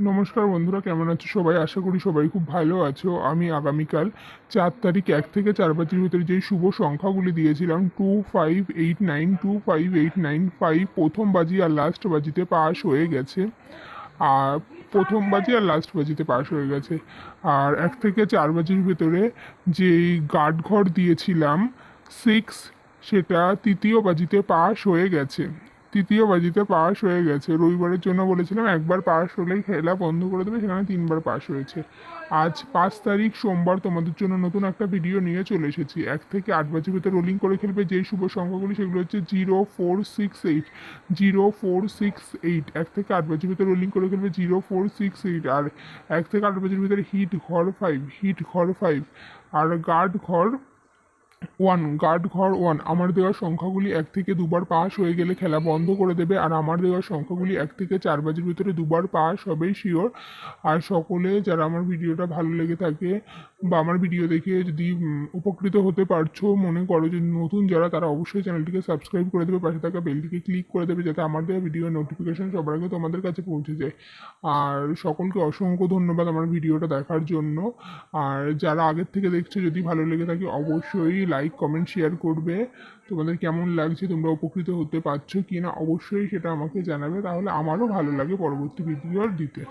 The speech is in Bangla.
নমস্কার বন্ধুরা, কেমন আছো সবাই? আশা করি সবাই খুব ভালো আছো। আমি আগামীকাল 4 তারিখ 1 থেকে 4 বাজির ভিতরে যেই শুভ সংখ্যাগুলি দিয়েছিলাম 2589, 2589, 5 প্রথম বাজি আর লাস্ট বাজিতে পাস হয়ে গেছে। আর প্রথম বাজি আর লাস্ট বাজিতে পাস হয়ে গেছে। আর 1 থেকে 4 বাজির ভিতরে যেই গার্ড ঘর দিয়েছিলাম 6, সেটা তৃতীয় বাজিতে পাস হয়ে গেছে। তৃতীয় বাজিতে পাস হয়ে গেছে। রবিবারের জন্য বলেছিলাম একবার পাস হলেই খেলা বন্ধ করে দেবে, সেখানে 3বার পাস হয়েছে। আজ 5 তারিখ সোমবার তোমাদের জন্য নতুন একটা ভিডিও নিয়ে চলে এসেছি। 1 থেকে 8 বাজির ভিতরে রোলিং করে খেলবে যেই শুভ সংখ্যাগুলি সেগুলো হচ্ছে 0468, 0468। 1 থেকে 8 বাজির ভিতরে রোলিং করে খেলবে 0468। আর 1 থেকে 8 বাজির ভিতরে হিট ঘর 5, হিট ঘর 5। আর গার্ড ঘর 1, গার্ড ঘর 1। আমার দেওয়া সংখ্যাগুলি 1 থেকে 2বার পাস হয়ে গেলে খেলা বন্ধ করে দেবে। আর আমার দেওয়া সংখ্যাগুলি 1 থেকে 4 বাজির ভিতরে 2বার পাস হবেই শিওর। আর সকলে যারা আমার ভিডিওটা ভালো লেগে থাকে বা আমার ভিডিও দেখে যদি উপকৃত হতে পারছো মনে করো, যে নতুন যারা, তারা অবশ্যই চ্যানেলটিকে সাবস্ক্রাইব করে দেবে, পাশে থাকা বেলটিকে ক্লিক করে দেবে, যাতে আমার দেওয়া ভিডিওর নোটিফিকেশন সবার আগে তোমাদের কাছে পৌঁছে যায়। আর সকলকে অসংখ্য ধন্যবাদ আমার ভিডিওটা দেখার জন্য। আর যারা আগের থেকে দেখছো, যদি ভালো লেগে থাকে অবশ্যই লাইক কমেন্ট শেয়ার করবে। তোমাদের কেমন লাগছে, তোমরা উপকৃত হতে পারছো কি না, অবশ্যই সেটা আমাকে জানাবে, তাহলে আমারও ভালো লাগে পরবর্তী ভিডিও দিতে।